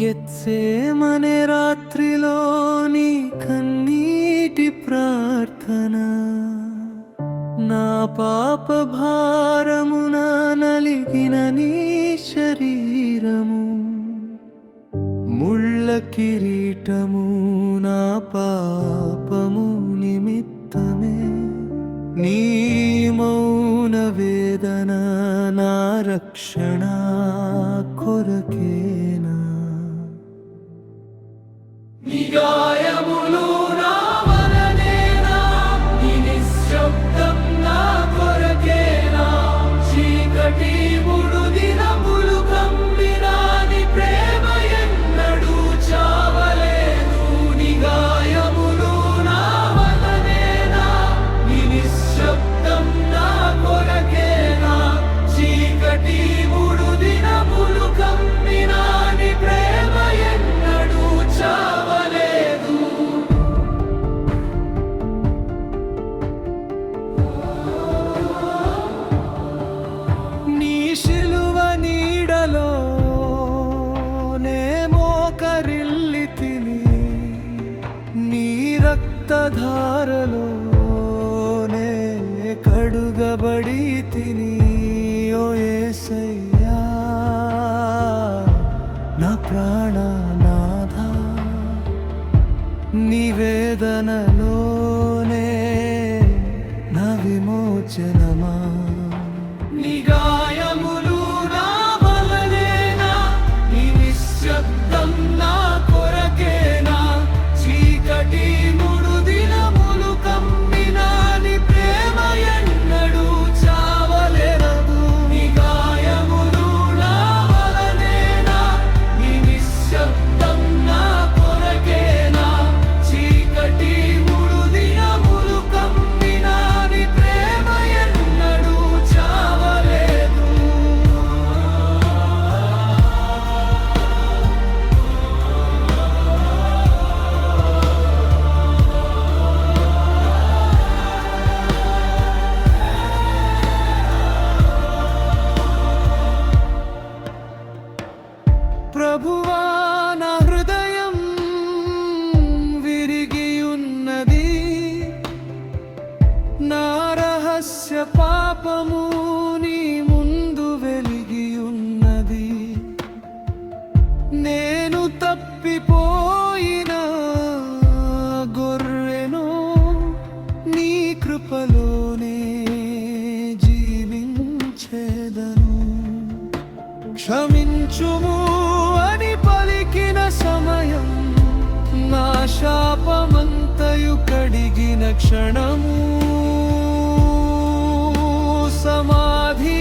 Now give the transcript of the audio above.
గెత్సేమనే రాత్రిలోని కన్నీటి ప్రార్థన నా పాప భారమున నలిగిన నీ శరీరము ముళ్ళ కిరీటము నా పాపము నిమిత్తమే నీ మౌన వేదన నా రక్షణ కొరకేనా నీ గాయములు నా వలనేనా నీ నిశ్శబ్దం నా కొరకేనా చీకటి మూడు దినములు కమ్మినా నీ ప్రేమ ఎన్నడూ చావలేదు నీ గాయములు నా వలనేనా నీ నిశ్శబ్దం నా కొరకేనా చీకటి మూడు దినములు కమ్మినా నీ ప్రేమ ఎన్నడూ చావలేదు నీ శిలువ నీడలో నే మోకరిల్లితిని నీ రక్తధారలో నే కడుగబడి తిని ఓ యేసయ్యా నా ప్రాణనాథ నీ వేదనలోనే నా విమోచనమా నీ గాయములు నా వలనేనా నీ నిశ్శబ్దం నా కొరకేనా చీకటి మూడు దినములు కమ్మినా నీ ప్రేమ ఎన్నడూ చావలేదు నీ గాయములు నా వలనేనా నీ నిశ్శబ్దం నా కొరకేనా చీకటి మూడు దినములు కమ్మినా నీ ప్రేమ ఎన్నడూ చావలేదు ప్రభువా నా హృదయం విరిగి ఉన్నది నా రహస్య పాపము నీ ముందు వెలిగి ఉన్నది నేను తప్పిపోయిన గొర్రెను నీ కృపలోనే జీవించేదను క్షమించుము అని పలికిన సమయం నా శాపమంతయు కడిగిన క్షణము సమాధి